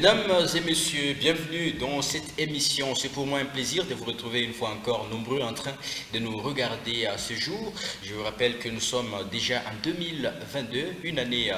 Mesdames et messieurs, bienvenue dans cette émission. C'est pour moi un plaisir de vous retrouver une fois encore nombreux en train de nous regarder à ce jour. Je vous rappelle que nous sommes déjà en 2022, une année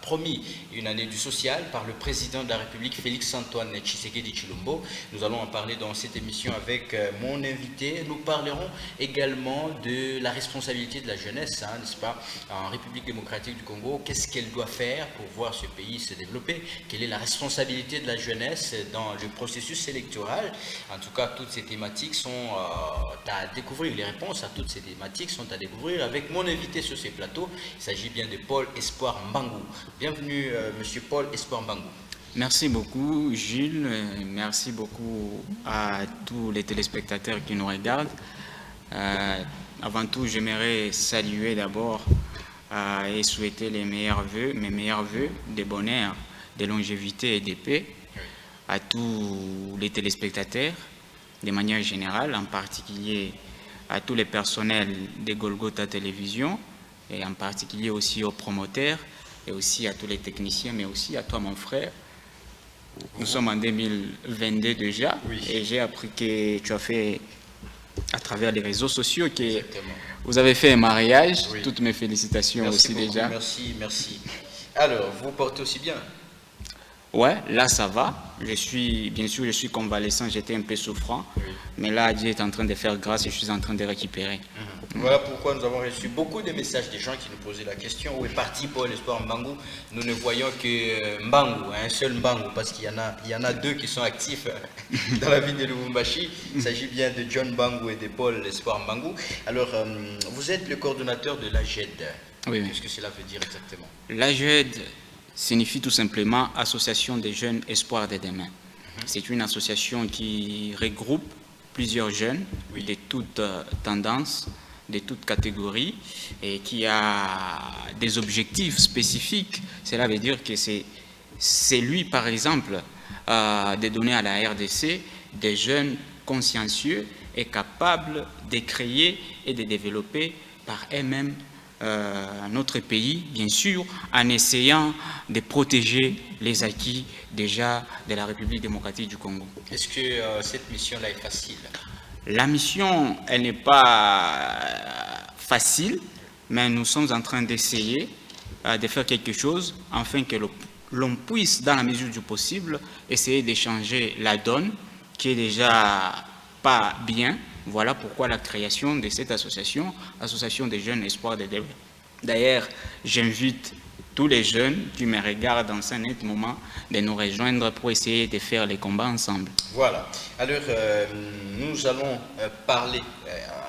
promis, une année du social par le président de la République Félix-Antoine Tshisekedi Tshilombo. Nous allons en parler dans cette émission avec mon invité. Nous parlerons également de la responsabilité de la jeunesse, n'est-ce pas, en République démocratique du Congo. Qu'est-ce qu'elle doit faire pour voir ce pays se développer? Quelle est la responsabilité de la jeunesse dans le processus électoral? En tout cas, toutes ces thématiques sont à découvrir. Les réponses à toutes ces thématiques sont à découvrir avec mon invité sur ces plateaux. Il s'agit bien de Paul Espoir Mbangou. Bienvenue, monsieur Paul Espoir Mbangou. Merci beaucoup, Gilles. Merci beaucoup à tous les téléspectateurs qui nous regardent. Avant tout, j'aimerais saluer d'abord et souhaiter mes meilleurs voeux de bonheur, de longévité et de paix à tous les téléspectateurs, de manière générale, en particulier à tous les personnels de Golgotha Télévision, et en particulier aussi aux promoteurs, et aussi à tous les techniciens, mais aussi à toi, mon frère. Nous sommes en 2022 déjà, et j'ai appris que tu as fait, à travers les réseaux sociaux, que vous avez fait un mariage. Toutes mes félicitations. Merci aussi beaucoup, déjà. Merci. Alors, vous portez aussi bien? Ouais, là ça va. Bien sûr, je suis convalescent, j'étais un peu souffrant. Mais là, Dieu est en train de faire grâce et je suis en train de récupérer. Voilà pourquoi nous avons reçu beaucoup de messages des gens qui nous posaient la question: où est parti Paul Espoir Mbangou? Nous ne voyons que Mbangou, un seul Mbangou, parce qu'il y en a deux qui sont actifs dans la ville de Lubumbashi. Il s'agit bien de John Mbangou et de Paul Espoir Mbangou. Alors, vous êtes le coordonnateur de l'AGED. Oui. Qu'est-ce que cela veut dire exactement? L'AGED signifie tout simplement Association des jeunes espoirs de demain. C'est une association qui regroupe plusieurs jeunes de toutes tendances, de toutes catégories, et qui a des objectifs spécifiques. Cela veut dire que c'est lui, par exemple, de donner à la RDC des jeunes consciencieux et capables de créer et de développer par eux-mêmes notre pays, bien sûr, en essayant de protéger les acquis déjà de la République démocratique du Congo. Est-ce que cette mission-là est facile? La mission, elle n'est pas facile, mais nous sommes en train d'essayer de faire quelque chose afin que l'on puisse, dans la mesure du possible, essayer de changer la donne qui est déjà pas bien. Voilà pourquoi la création de cette association des jeunes espoirs de développement. D'ailleurs, j'invite tous les jeunes qui me regardent dans un autre moment de nous rejoindre pour essayer de faire les combats ensemble. Voilà. Alors, nous allons parler,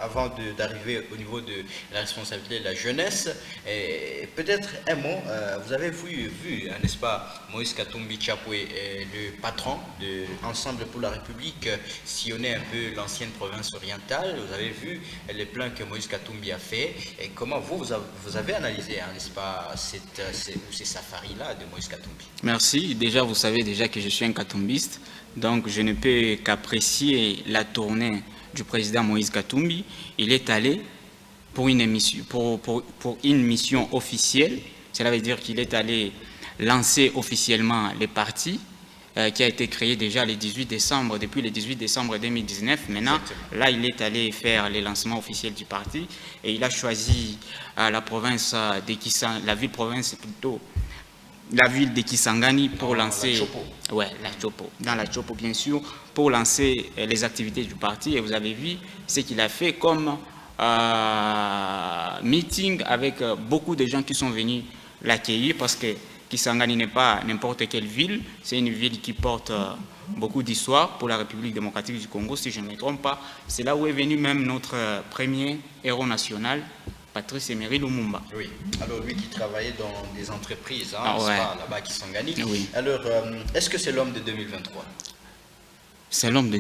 avant d'arriver au niveau de la responsabilité de la jeunesse, peut-être un mot. Vous avez vu, n'est-ce pas, Moïse Katumbi Chapwe, le patron de Ensemble pour la République, sillonner un peu l'ancienne province orientale. Vous avez vu les plans que Moïse Katumbi a fait. Et comment vous avez analysé, n'est-ce pas, ces safaris-là de Moïse Katumbi? Merci. Déjà, vous savez déjà que je suis un katumbiste, donc je ne peux qu'apprécier la tournée du président Moïse Katumbi. Il est allé pour une mission officielle. Cela veut dire qu'il est allé lancer officiellement les partis qui a été créé déjà le 18 décembre, depuis le 18 décembre 2019. Maintenant, là, il est allé faire le lancement officiel du parti et il a choisi la province de Kisangani, la ville de Kisangani pour lancer... la Chopo. Dans la Chopo, bien sûr, pour lancer les activités du parti. Et vous avez vu ce qu'il a fait comme meeting avec beaucoup de gens qui sont venus l'accueillir, parce que Kisangani n'est pas n'importe quelle ville, c'est une ville qui porte beaucoup d'histoire pour la République démocratique du Congo, si je ne me trompe pas. C'est là où est venu même notre premier héros national, Patrice Emery Lumumba. Oui, alors lui qui travaillait dans des entreprises, là-bas, Kisangani. Oui. Alors, est-ce que c'est l'homme de 2023? C'est l'homme de...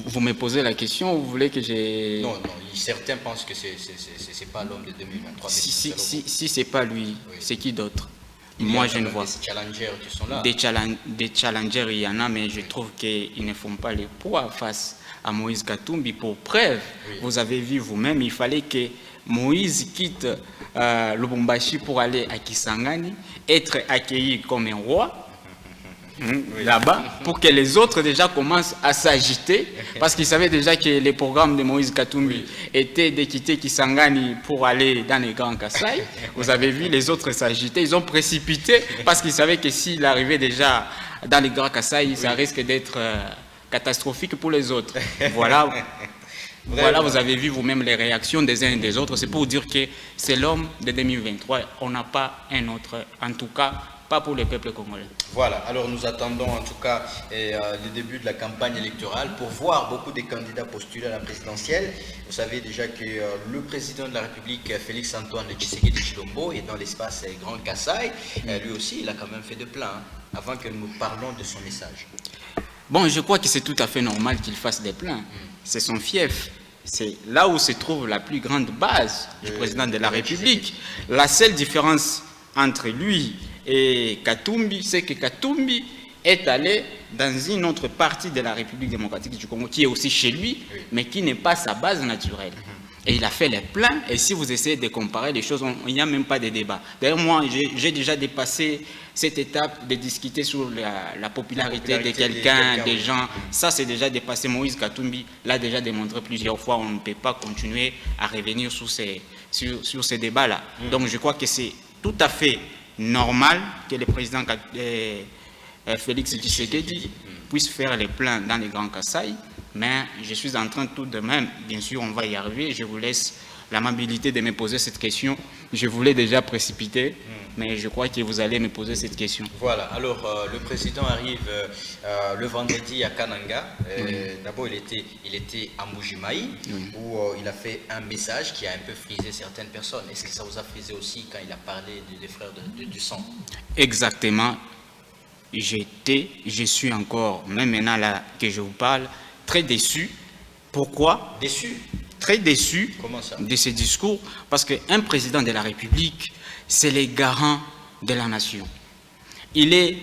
Vous me posez la question ou vous voulez que j'ai... Non, certains pensent que c'est pas l'homme de 2023. Si c'est pas lui, c'est qui d'autre? Moi, je ne vois. Des challengers qui sont là. Des challengers, il y en a, mais je trouve qu'ils ne font pas le poids face à Moïse Katumbi. Pour preuve, vous avez vu vous-même, il fallait que Moïse quitte Lubumbashi pour aller à Kisangani, être accueilli comme un roi. là-bas, pour que les autres déjà commencent à s'agiter, parce qu'ils savaient déjà que les programmes de Moïse Katumbi étaient de quitter Kisangani pour aller dans les Grands Kasaï. Vous avez vu les autres s'agiter, ils ont précipité, parce qu'ils savaient que s'il arrivait déjà dans les Grands Kasaï, ça risque d'être catastrophique pour les autres. Voilà. Voilà, vous avez vu vous-même les réactions des uns et des autres. C'est pour dire que c'est l'homme de 2023. On n'a pas un autre, en tout cas, pas pour le peuple congolais. Voilà, alors nous attendons en tout cas le début de la campagne électorale pour voir beaucoup de candidats postuler à la présidentielle. Vous savez déjà que le président de la République, Félix Antoine Tshisekedi Tshilombo, est dans l'espace Grand Kasaï. Lui aussi, il a quand même fait de plans avant que nous parlons de son message. Bon, je crois que c'est tout à fait normal qu'il fasse des plans. C'est son fief. C'est là où se trouve la plus grande base du président de la République. La seule différence entre lui et Katumbi, c'est que Katumbi est allé dans une autre partie de la République démocratique du Congo, qui est aussi chez lui, mais qui n'est pas sa base naturelle. Et il a fait les plans, et si vous essayez de comparer les choses, il n'y a même pas de débat. D'ailleurs, moi, j'ai déjà dépassé cette étape de discuter sur la popularité de quelqu'un, des gens. Ça, c'est déjà dépassé. Moïse Katumbi l'a déjà démontré plusieurs fois. On ne peut pas continuer à revenir sur ces débats-là. Donc, je crois que c'est tout à fait normal que le président Félix Tshisekedi puisse faire les plans dans les Grands Kasaï. Mais je suis en train tout de même, bien sûr, on va y arriver. Je vous laisse l'amabilité de me poser cette question. Je voulais déjà précipiter, mais je crois que vous allez me poser cette question. Voilà, alors le président arrive le vendredi à Kananga. D'abord, il était à Mbujimayi, où il a fait un message qui a un peu frisé certaines personnes. Est-ce que ça vous a frisé aussi quand il a parlé des frères du sang? Exactement. Je suis encore, même maintenant là que je vous parle, très déçu. Pourquoi? Déçu? Très déçu. Comment ça? De ce discours, parce qu'un président de la République, c'est le garant de la nation. Il est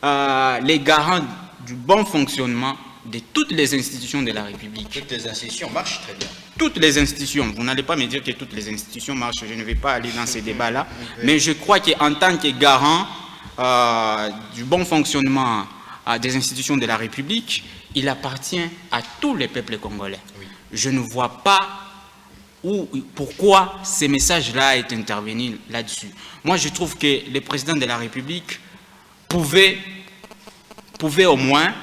le garant du bon fonctionnement de toutes les institutions de la République. Toutes les institutions marchent très bien. Toutes les institutions, vous n'allez pas me dire que toutes les institutions marchent, je ne vais pas aller dans ces débats-là, mais je crois qu'en tant que garant du bon fonctionnement des institutions de la République, il appartient à tous les peuples congolais. Oui. Je ne vois pas pourquoi ces messages-là est intervenu là-dessus. Moi, je trouve que le président de la République pouvait au moins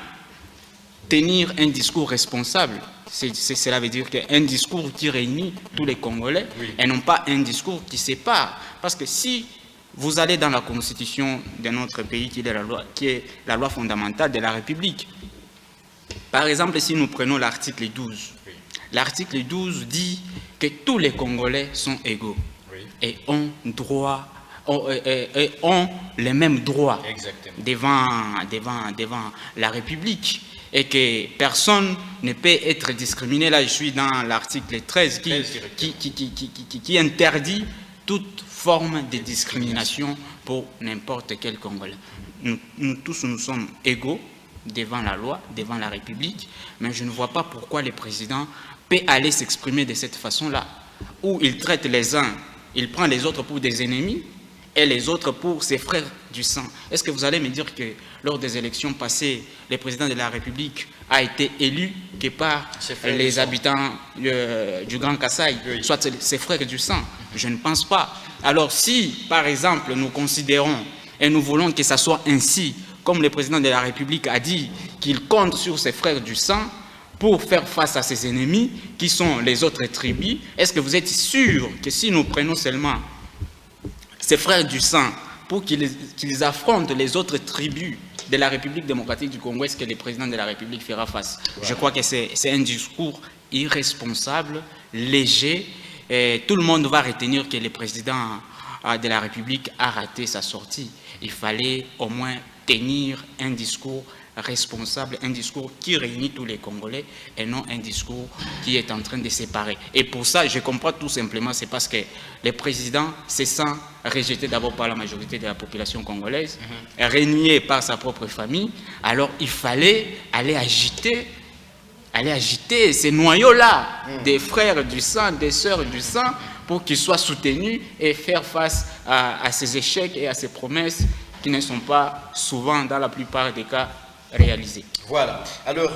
tenir un discours responsable. Cela veut dire qu'un discours qui réunit tous les Congolais et non pas un discours qui sépare. Parce que si vous allez dans la constitution de notre pays, qui est la loi fondamentale de la République, par exemple, si nous prenons l'article 12, l'article 12 dit que tous les Congolais sont égaux et ont les mêmes droits devant la République et que personne ne peut être discriminé. Là, je suis dans l'article 13 qui interdit toute forme de discrimination pour n'importe quel Congolais. Nous tous, nous sommes égaux devant la loi, devant la République, mais je ne vois pas pourquoi le président peut aller s'exprimer de cette façon-là, où il traite les uns, il prend les autres pour des ennemis, et les autres pour ses frères du sang. Est-ce que vous allez me dire que lors des élections passées, le président de la République a été élu que par les habitants du Grand Kasaï, soit ses frères du sang? Je ne pense pas. Alors si, par exemple, nous considérons et nous voulons que ça soit ainsi, comme le président de la République a dit qu'il compte sur ses frères du sang pour faire face à ses ennemis, qui sont les autres tribus, est-ce que vous êtes sûr que si nous prenons seulement ses frères du sang pour qu'ils affrontent les autres tribus de la République démocratique du Congo, est-ce que le président de la République fera face? Je crois que c'est un discours irresponsable, léger, et tout le monde va retenir que le président de la République a raté sa sortie. Il fallait au moins tenir un discours responsable, un discours qui réunit tous les Congolais et non un discours qui est en train de séparer. Et pour ça, je comprends tout simplement, c'est parce que le président se sent rejeté d'abord par la majorité de la population congolaise, renié par sa propre famille, alors il fallait aller agiter ces noyaux-là des frères du sang, des sœurs du sang, pour qu'ils soient soutenus et faire face à ces échecs et à ces promesses qui ne sont pas souvent, dans la plupart des cas, réalisées. Voilà. Alors,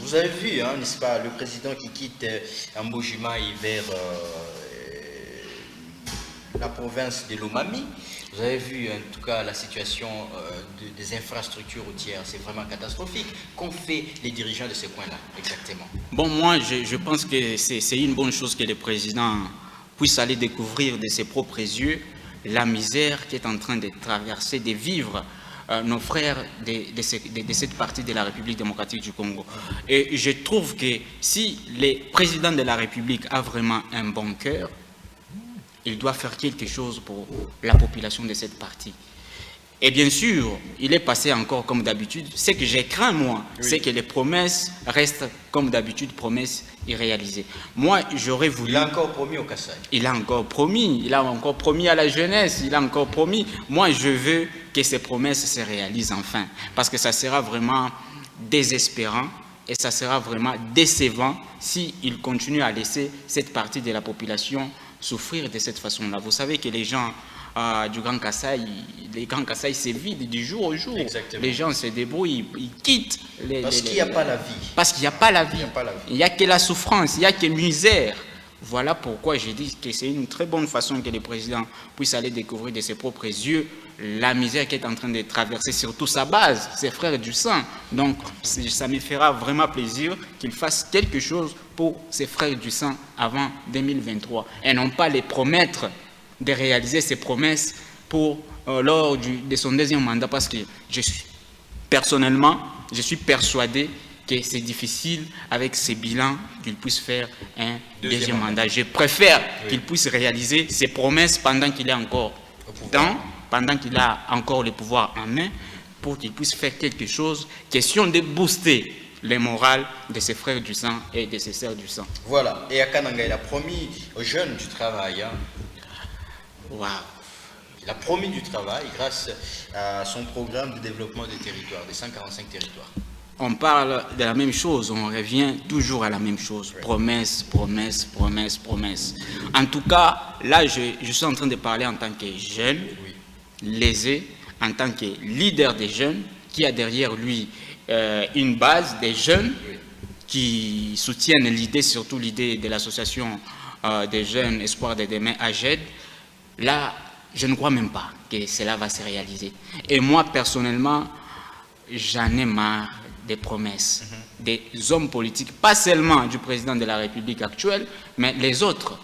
vous avez vu, hein, n'est-ce pas, le président qui quitte Mbujimai vers la province de Lomami. Vous avez vu en tout cas la situation des infrastructures routières, c'est vraiment catastrophique. Qu'ont fait les dirigeants de ces coins-là, exactement? Bon, moi, je pense que c'est une bonne chose que le président puisse aller découvrir de ses propres yeux la misère qui est en train de traverser, de vivre nos frères de cette partie de la République démocratique du Congo. Et je trouve que si le président de la République a vraiment un bon cœur, il doit faire quelque chose pour la population de cette partie. Et bien sûr, il est passé encore comme d'habitude. Ce que j'ai craint, moi, c'est que les promesses restent comme d'habitude, promesses irréalisées. Moi, j'aurais voulu... Il a encore promis au Kassai. Il a encore promis à la jeunesse, il a encore promis. Moi, je veux que ces promesses se réalisent enfin, parce que ça sera vraiment désespérant et ça sera vraiment décevant s'il continue à laisser cette partie de la population souffrir de cette façon-là. Vous savez que les gens du Grand Kassai, les Grands Kassai se vident du jour au jour. Exactement. Les gens se débrouillent, ils quittent. Parce qu'il n'y a pas la vie. Parce qu'il n'y a pas la vie. Il n'y a que la souffrance, il n'y a que misère. Voilà pourquoi j'ai dit que c'est une très bonne façon que le président puisse aller découvrir de ses propres yeux la misère qui est en train de traverser surtout sa base, ses frères du sang. Donc, ça me fera vraiment plaisir qu'il fasse quelque chose pour ses frères du sang avant 2023 et non pas les promettre de réaliser ses promesses lors de son deuxième mandat, parce que personnellement, je suis persuadé que c'est difficile avec ces bilans qu'il puisse faire un deuxième mandat. Je préfère qu'il puisse réaliser ses promesses pendant qu'il est encore pendant qu'il a encore le pouvoir en main, pour qu'il puisse faire quelque chose, question de booster le moral de ses frères du sang et de ses sœurs du sang. Voilà, et à Kananga, il a promis aux jeunes du travail. Hein. Wow. Il a promis du travail grâce à son programme de développement des territoires, des 145 territoires. On parle de la même chose, on revient toujours à la même chose. Promesse, promesse, promesse, promesse. En tout cas, là, je suis en train de parler en tant que jeune, lésé, en tant que leader des jeunes, qui a derrière lui une base des jeunes qui soutiennent l'idée, surtout l'idée de l'association des jeunes Espoir de demain, AGED. Là, je ne crois même pas que cela va se réaliser. Et moi, personnellement, j'en ai marre des promesses des hommes politiques, pas seulement du président de la République actuelle, mais les autres.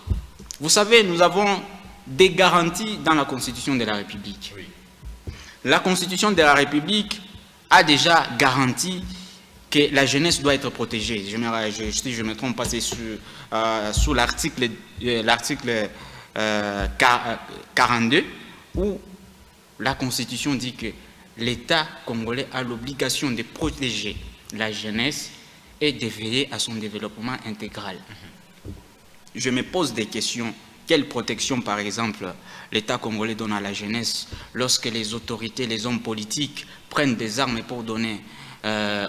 Vous savez, nous avons des garanties dans la Constitution de la République. Oui. La Constitution de la République a déjà garanti que la jeunesse doit être protégée. Si je ne me trompe pas, c'est sous l'article 42, où la Constitution dit que l'État congolais a l'obligation de protéger la jeunesse et de veiller à son développement intégral. Je me pose des questions. Quelle protection, par exemple, l'État congolais donne à la jeunesse lorsque les autorités, les hommes politiques prennent des armes pour donner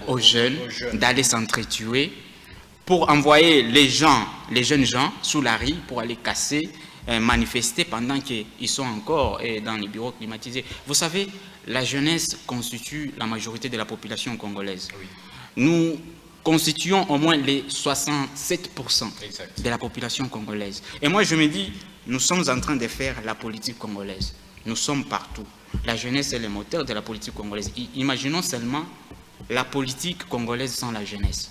aux jeunes d'aller s'entretuer, pour envoyer les jeunes gens sous la rue pour aller casser, manifester pendant qu'ils sont encore dans les bureaux climatisés. Vous savez, la jeunesse constitue la majorité de la population congolaise. Oui. Nous constituons au moins les 67% de la population congolaise. Et moi, je me dis, nous sommes en train de faire la politique congolaise. Nous sommes partout. La jeunesse est le moteur de la politique congolaise. Imaginons seulement la politique congolaise sans la jeunesse.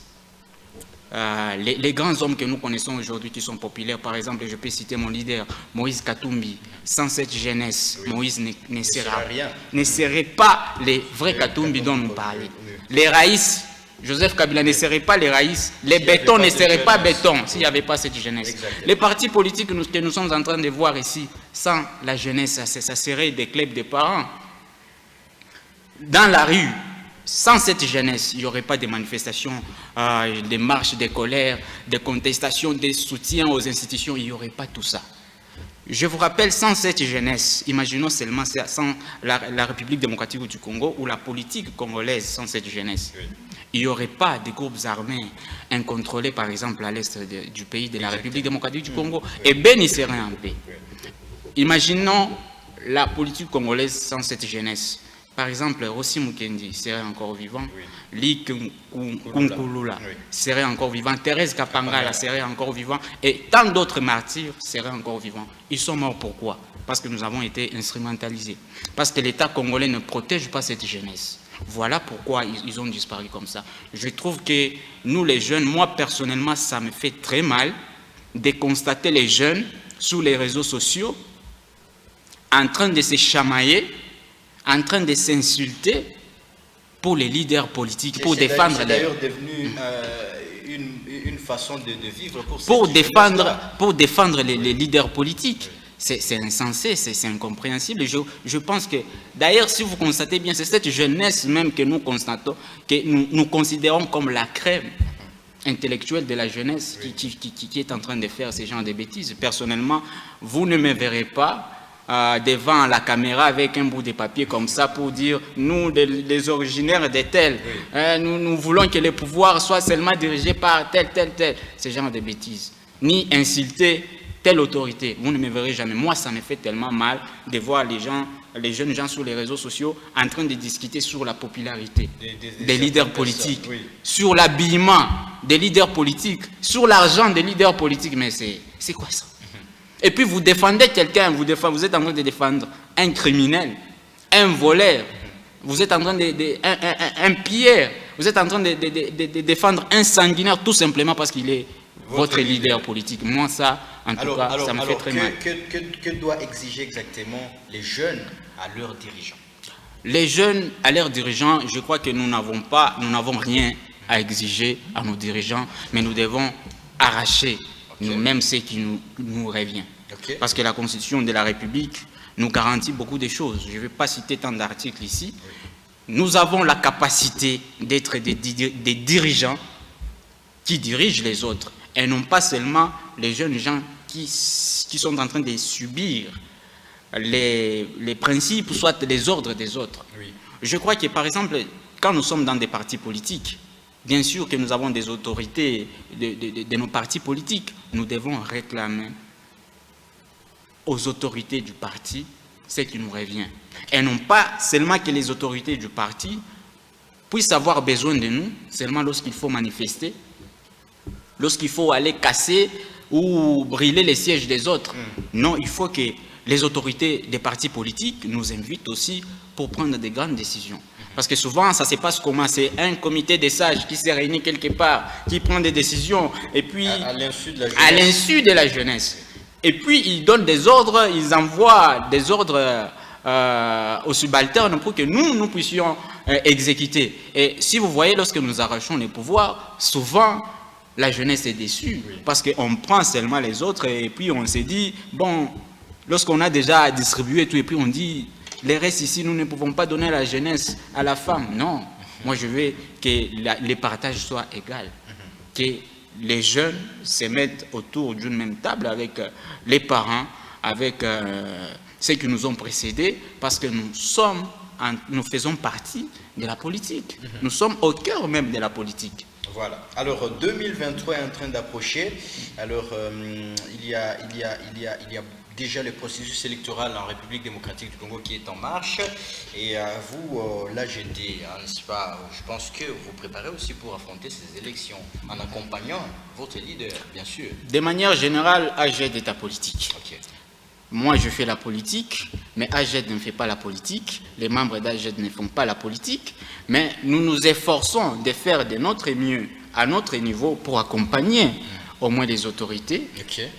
Les grands hommes que nous connaissons aujourd'hui qui sont populaires, par exemple, je peux citer mon leader, Moïse Katumbi. Sans cette jeunesse, Moïse ne serait pas les vrais Katumbi dont nous parlons. Les raïs, Joseph Kabila ne serait pas les raïs, les bétons ne seraient pas bétons s'il n'y avait pas cette jeunesse. Exactement. Les partis politiques que nous sommes en train de voir ici, sans la jeunesse, ça serait des clubs de parents. Dans la rue, sans cette jeunesse, il n'y aurait pas de manifestations, des marches, des colères, des contestations, des soutiens aux institutions, il n'y aurait pas tout ça. Je vous rappelle, sans cette jeunesse, imaginons seulement sans la République démocratique du Congo ou la politique congolaise sans cette jeunesse. Il n'y aurait pas de groupes armés incontrôlés, par exemple, à l'est du pays de la République démocratique du Congo, et Ben y serait en paix. Imaginons la politique congolaise sans cette jeunesse. Par exemple, Rossi Mukendi serait encore vivant, oui. Li Kunkulula serait encore vivant, Thérèse Kapangala serait encore vivant, et tant d'autres martyrs seraient encore vivants. Ils sont morts pourquoi? Parce que nous avons été instrumentalisés. Parce que l'État congolais ne protège pas cette jeunesse. Voilà pourquoi ils ont disparu comme ça. Je trouve que nous les jeunes, moi personnellement, ça me fait très mal de constater les jeunes sur les réseaux sociaux en train de se chamailler, en train de s'insulter pour les leaders politiques, pour défendre... C'est d'ailleurs devenu une façon de vivre pour défendre les leaders politiques. C'est insensé, c'est incompréhensible. Je pense que, d'ailleurs, si vous constatez bien, c'est cette jeunesse même que nous constatons, que nous considérons comme la crème intellectuelle de la jeunesse qui est en train de faire ce genre de bêtises. Personnellement, vous ne me verrez pas devant la caméra avec un bout de papier comme ça pour dire nous les originaires de tel, nous voulons que le pouvoir soit seulement dirigé par tel, ce genre de bêtises, ni insulter telle autorité. Vous ne me verrez jamais. Moi, ça me fait tellement mal de voir les jeunes gens sur les réseaux sociaux en train de discuter sur la popularité des leaders politiques, sur l'habillement des leaders politiques, sur l'argent des leaders politiques. Mais c'est quoi ça? Et puis vous défendez quelqu'un, vous êtes en train de défendre un criminel, un voleur, vous êtes en train un pilleur, vous êtes en train de défendre un sanguinaire tout simplement parce qu'il est votre leader politique. Moi, ça, en tout cas, ça me fait très mal. Que doivent exiger exactement les jeunes à leurs dirigeants? Les jeunes à leurs dirigeants, je crois que nous n'avons rien à exiger à nos dirigeants, mais nous devons arracher nous-mêmes ce qui nous revient. Parce que la Constitution de la République nous garantit beaucoup de choses. Je ne vais pas citer tant d'articles ici. Nous avons la capacité d'être des dirigeants qui dirigent les autres, et non pas seulement les jeunes gens qui sont en train de subir les principes, soit les ordres des autres. Je crois que, par exemple, quand nous sommes dans des partis politiques, bien sûr que nous avons des autorités de nos partis politiques, nous devons réclamer aux autorités du parti ce qui nous revient. Et non pas seulement que les autorités du parti puissent avoir besoin de nous seulement lorsqu'il faut manifester, lorsqu'il faut aller casser ou brûler les sièges des autres. Non, il faut que les autorités des partis politiques nous invitent aussi pour prendre de grandes décisions. Parce que souvent, ça se passe comment? C'est un comité des sages qui s'est réuni quelque part, qui prend des décisions, et puis à l'insu de la jeunesse. Et puis, ils donnent des ordres, ils envoient des ordres aux subalternes pour que nous puissions exécuter. Et si vous voyez, lorsque nous arrachons les pouvoirs, souvent, la jeunesse est déçue, parce qu'on prend seulement les autres, et puis on se dit, bon, lorsqu'on a déjà distribué tout, et puis on dit, les restes ici, nous ne pouvons pas donner la jeunesse à la femme. Non, moi je veux que les partages soient égaux, que les jeunes se mettent autour d'une même table avec les parents, avec ceux qui nous ont précédés, parce que nous faisons partie de la politique. Nous sommes au cœur même de la politique. Voilà. Alors 2023 est en train d'approcher. Alors il y a déjà le processus électoral en République démocratique du Congo qui est en marche. Et vous, l'AGD, n'est-ce pas, je pense que vous préparez aussi pour affronter ces élections en accompagnant votre leader, bien sûr. De manière générale, AGD est apolitique. Moi, je fais la politique, mais AGD ne fait pas la politique. Les membres d'AGD ne font pas la politique. Mais nous nous efforçons de faire de notre mieux à notre niveau pour accompagner au moins les autorités,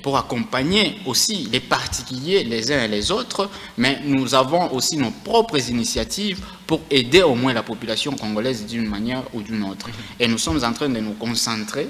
pour accompagner aussi les particuliers les uns et les autres, mais nous avons aussi nos propres initiatives pour aider au moins la population congolaise d'une manière ou d'une autre. Et nous sommes en train de nous concentrer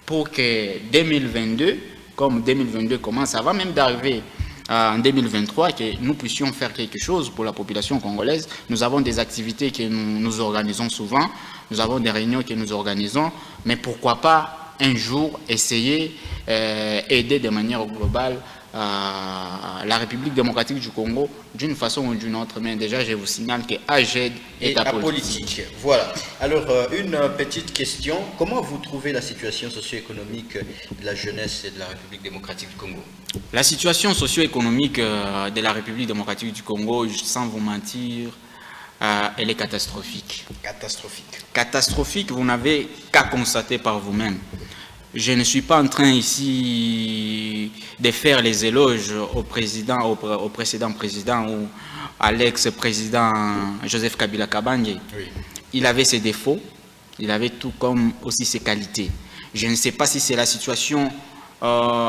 pour que 2022, comme 2022 commence, avant même d'arriver en 2023, que nous puissions faire quelque chose pour la population congolaise. Nous avons des activités que nous organisons souvent, nous avons des réunions que nous organisons, mais pourquoi pas un jour essayer aider de manière globale la République démocratique du Congo d'une façon ou d'une autre. Mais déjà, je vous signale que AGED est apolitique. Voilà. Alors, une petite question. Comment vous trouvez la situation socio-économique de la jeunesse et de la République démocratique du Congo? La situation socio-économique de la République démocratique du Congo, sans vous mentir, elle est catastrophique. Catastrophique. Catastrophique, vous n'avez qu'à constater par vous-même. Je ne suis pas en train ici de faire les éloges au précédent président ou à l'ex-président Joseph Kabila Kabange. Oui. Il avait ses défauts, il avait tout comme aussi ses qualités. Je ne sais pas si c'est la situation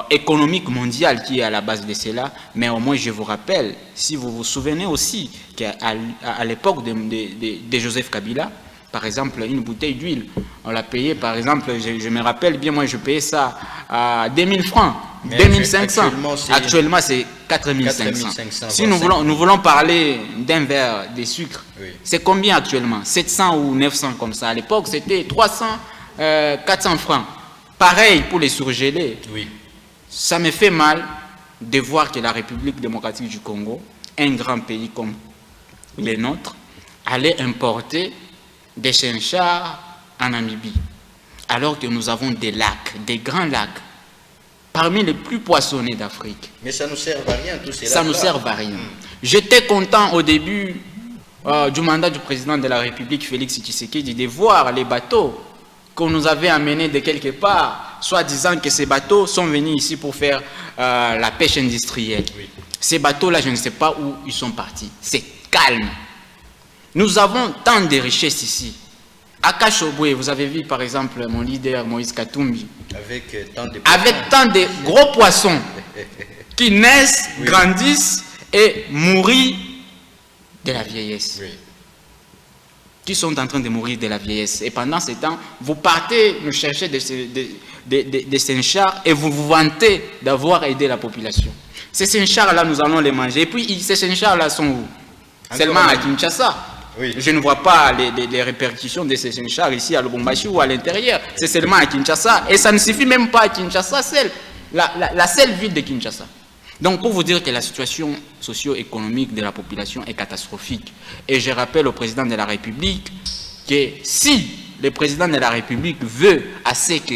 économique mondiale qui est à la base de cela, mais au moins je vous rappelle, si vous vous souvenez aussi qu'à l'époque de Joseph Kabila, par exemple, une bouteille d'huile, on l'a payé, par exemple, je me rappelle bien, moi je payais ça à 2000 francs, mais 2500. Actuellement, c'est 4500. Si nous voulons parler d'un verre de sucre, oui. C'est combien actuellement? 700 ou 900 comme ça. À l'époque, c'était 300, 400 francs. Pareil pour les surgelés. Oui. Ça me fait mal de voir que la République démocratique du Congo, un grand pays comme les nôtres, allait importer des chinchards en Namibie, alors que nous avons des lacs, des grands lacs, parmi les plus poissonnés d'Afrique. Mais ça ne nous sert à rien, tous ces lacs-là. Ça ne nous sert à rien. J'étais content au début du mandat du président de la République, Félix Tshisekedi, de voir les bateaux qu'on nous avait amenés de quelque part, soit disant que ces bateaux sont venus ici pour faire la pêche industrielle. Oui. Ces bateaux-là, je ne sais pas où ils sont partis. C'est calme. Nous avons tant de richesses ici. À Kachobwe, vous avez vu par exemple mon leader Moïse Katumbi. Avec tant de gros poissons qui naissent, oui. Grandissent et mourent de la vieillesse. Oui. Qui sont en train de mourir de la vieillesse. Et pendant ce temps, vous partez nous chercher des cinchards et vous vous vantez d'avoir aidé la population. Ces cinchards-là, nous allons les manger. Et puis, ces cinchards-là sont où? Seulement à Kinshasa. Oui. Je ne vois pas les répercussions de ces cinchards ici à Lubumbashi ou à l'intérieur. C'est seulement à Kinshasa. Et ça ne suffit même pas à Kinshasa, la seule ville de Kinshasa. Donc, pour vous dire que la situation socio-économique de la population est catastrophique. Et je rappelle au président de la République que si le président de la République veut assez que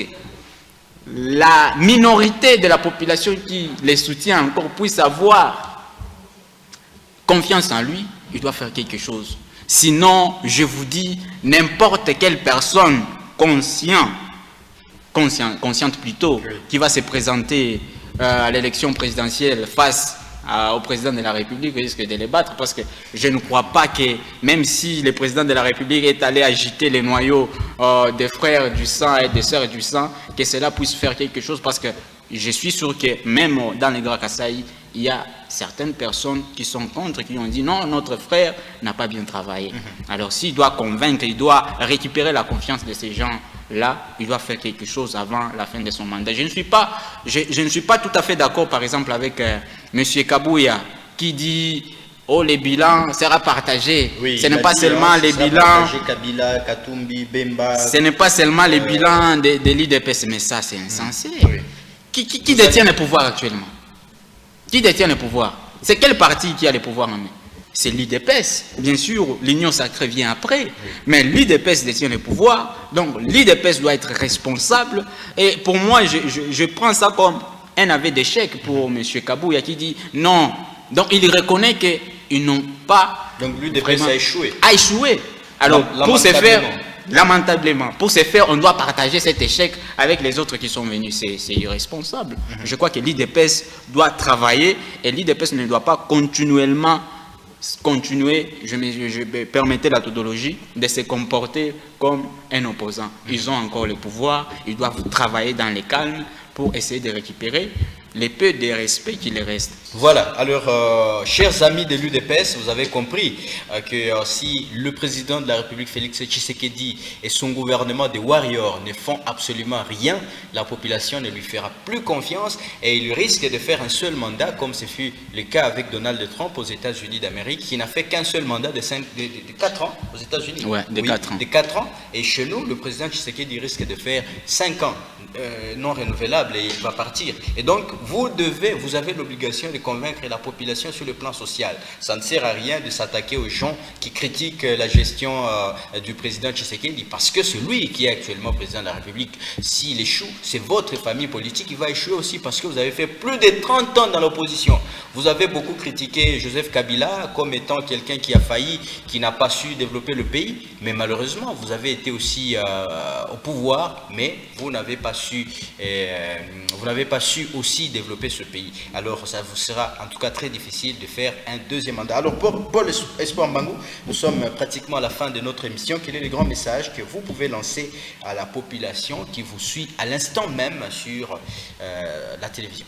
la minorité de la population qui les soutient encore puisse avoir confiance en lui, il doit faire quelque chose. Sinon, je vous dis, n'importe quelle personne consciente plutôt, qui va se présenter à l'élection présidentielle face au président de la République risque de les battre, parce que je ne crois pas que, même si le président de la République est allé agiter les noyaux des frères du sang et des sœurs du sang, que cela puisse faire quelque chose, parce que je suis sûr que même dans les Grands Kasaï, il y a certaines personnes qui sont contre, qui ont dit non, notre frère n'a pas bien travaillé. Alors s'il doit convaincre, il doit récupérer la confiance de ces gens-là, il doit faire quelque chose avant la fin de son mandat. Je ne suis pas tout à fait d'accord, par exemple, avec M. Kabouya, qui dit oh, les bilans sera partagé. Oui, ce n'est pas seulement les bilans. Kabila, Katumbi, Bemba. Ce n'est pas seulement les bilans de l'IDPS, mais ça c'est insensé. Oui. Qui détient le pouvoir actuellement? Qui détient le pouvoir? C'est quel parti qui a le pouvoir en main? C'est l'IDPS. Bien sûr, l'Union sacrée vient après, mais l'IDPS détient le pouvoir. Donc l'IDPS doit être responsable. Et pour moi, je prends ça comme un aveu d'échec pour M. Kabouya qui dit non. Donc il reconnaît qu'ils n'ont pas... Donc l'IDPS a échoué. A échoué. Alors pour ce faire... Lamentablement. Pour ce faire, on doit partager cet échec avec les autres qui sont venus. C'est irresponsable. Je crois que l'IDPS doit travailler et l'IDPS ne doit pas continuer, je me permettez la tautologie, de se comporter comme un opposant. Ils ont encore le pouvoir, ils doivent travailler dans le calme pour essayer de récupérer les peu de respect qui les reste. Voilà, alors chers amis de l'UDPS, vous avez compris que si le président de la République Félix Tshisekedi et son gouvernement de warriors ne font absolument rien, la population ne lui fera plus confiance et il risque de faire un seul mandat, comme ce fut le cas avec Donald Trump aux États-Unis d'Amérique, qui n'a fait qu'un seul mandat de 4 ans aux États-Unis. Ouais, de 4 ans. De 4 ans. Et chez nous, le président Tshisekedi risque de faire 5 ans. non renouvelable et il va partir. Et donc, vous avez l'obligation de convaincre la population sur le plan social. Ça ne sert à rien de s'attaquer aux gens qui critiquent la gestion du président Tshisekedi, parce que celui qui est actuellement président de la République, s'il échoue, c'est votre famille politique qui va échouer aussi, parce que vous avez fait plus de 30 ans dans l'opposition. Vous avez beaucoup critiqué Joseph Kabila comme étant quelqu'un qui a failli, qui n'a pas su développer le pays, mais malheureusement, vous avez été aussi au pouvoir, mais vous n'avez pas su aussi développer ce pays. Alors, ça vous sera en tout cas très difficile de faire un deuxième mandat. Alors, pour Paul Espoir Mbangu, nous sommes pratiquement à la fin de notre émission. Quel est le grand message que vous pouvez lancer à la population qui vous suit à l'instant même sur la télévision?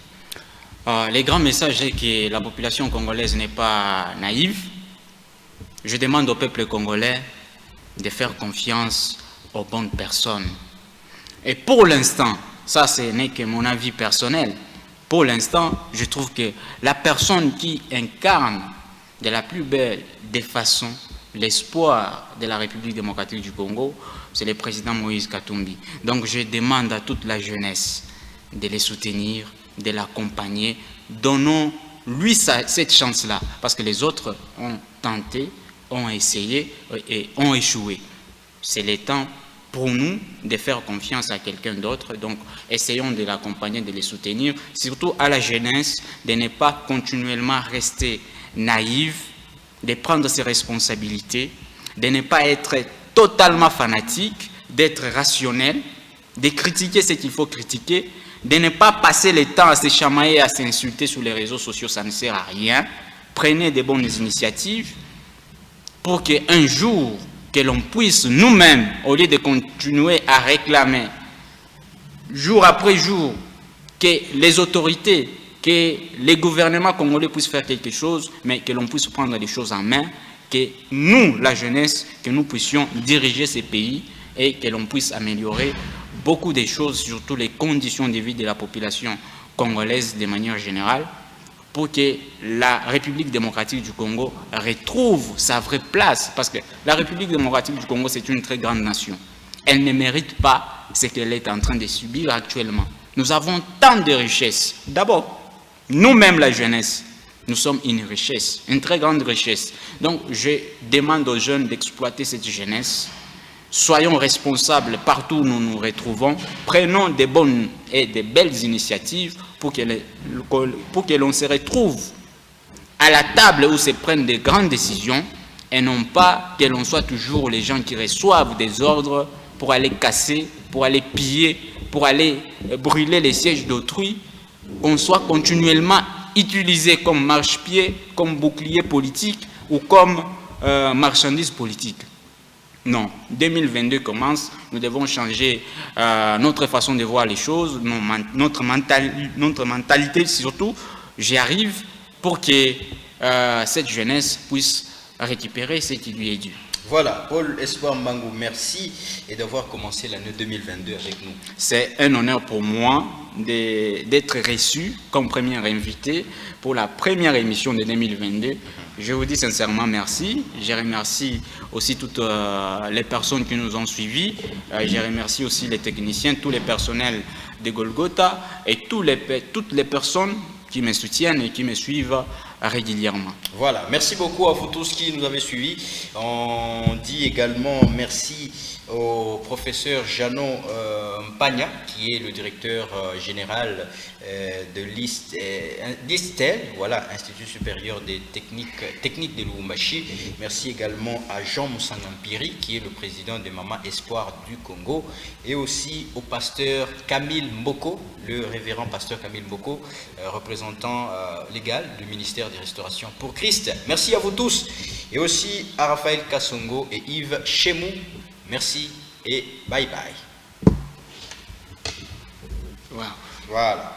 Les grands messages, c'est que la population congolaise n'est pas naïve. Je demande au peuple congolais de faire confiance aux bonnes personnes. Et pour l'instant, ça ce n'est que mon avis personnel, pour l'instant, je trouve que la personne qui incarne de la plus belle des façons l'espoir de la République démocratique du Congo, c'est le président Moïse Katumbi. Donc je demande à toute la jeunesse de les soutenir, de l'accompagner. Donnons-lui cette chance-là, parce que les autres ont tenté, ont essayé et ont échoué. C'est le temps pour nous de faire confiance à quelqu'un d'autre. Donc, essayons de l'accompagner, de les soutenir, surtout à la jeunesse, de ne pas continuellement rester naïve, de prendre ses responsabilités, de ne pas être totalement fanatique, d'être rationnel, de critiquer ce qu'il faut critiquer, de ne pas passer le temps à se chamailler, à s'insulter sur les réseaux sociaux, ça ne sert à rien. Prenez de bonnes initiatives pour qu'un jour, que l'on puisse nous-mêmes, au lieu de continuer à réclamer jour après jour que les autorités, que les gouvernements congolais puissent faire quelque chose, mais que l'on puisse prendre les choses en main, que nous, la jeunesse, que nous puissions diriger ces pays et que l'on puisse améliorer beaucoup de choses, surtout les conditions de vie de la population congolaise de manière générale, pour que la République démocratique du Congo retrouve sa vraie place. Parce que la République démocratique du Congo, c'est une très grande nation. Elle ne mérite pas ce qu'elle est en train de subir actuellement. Nous avons tant de richesses. D'abord, nous-mêmes, la jeunesse, nous sommes une richesse, une très grande richesse. Donc, je demande aux jeunes d'exploiter cette jeunesse. Soyons responsables partout où nous nous retrouvons. Prenons des bonnes et des belles initiatives pour que l'on se retrouve à la table où se prennent des grandes décisions et non pas que l'on soit toujours les gens qui reçoivent des ordres pour aller casser, pour aller piller, pour aller brûler les sièges d'autrui, qu'on soit continuellement utilisé comme marche-pied, comme bouclier politique ou comme marchandise politique. Non, 2022 commence, nous devons changer notre façon de voir les choses, notre mentalité surtout. J'y arrive pour que cette jeunesse puisse récupérer ce qui lui est dû. Voilà, Paul Espoir Mbangu, merci et d'avoir commencé l'année 2022 avec nous. C'est un honneur pour moi d'être reçu comme premier invité pour la première émission de 2022. Je vous dis sincèrement merci. Je remercie aussi toutes les personnes qui nous ont suivis. Je remercie aussi les techniciens, tous les personnels de Golgotha et toutes les personnes qui me soutiennent et qui me suivent régulièrement. Voilà, merci beaucoup à vous tous qui nous avez suivis. On dit également merci au professeur Janon Mpagna, qui est le directeur général de l'ISTEL, voilà, Institut supérieur des techniques de Lubumbashi. Merci également à Jean Moussangampiri, qui est le président de Maman Espoir du Congo, et aussi au pasteur Camille Mboko, le révérend pasteur Camille Mboko, représentant légal du ministère des Restaurations pour Christ. Merci à vous tous, et aussi à Raphaël Kassongo et Yves Chemou. Merci et bye bye. Wow. Voilà.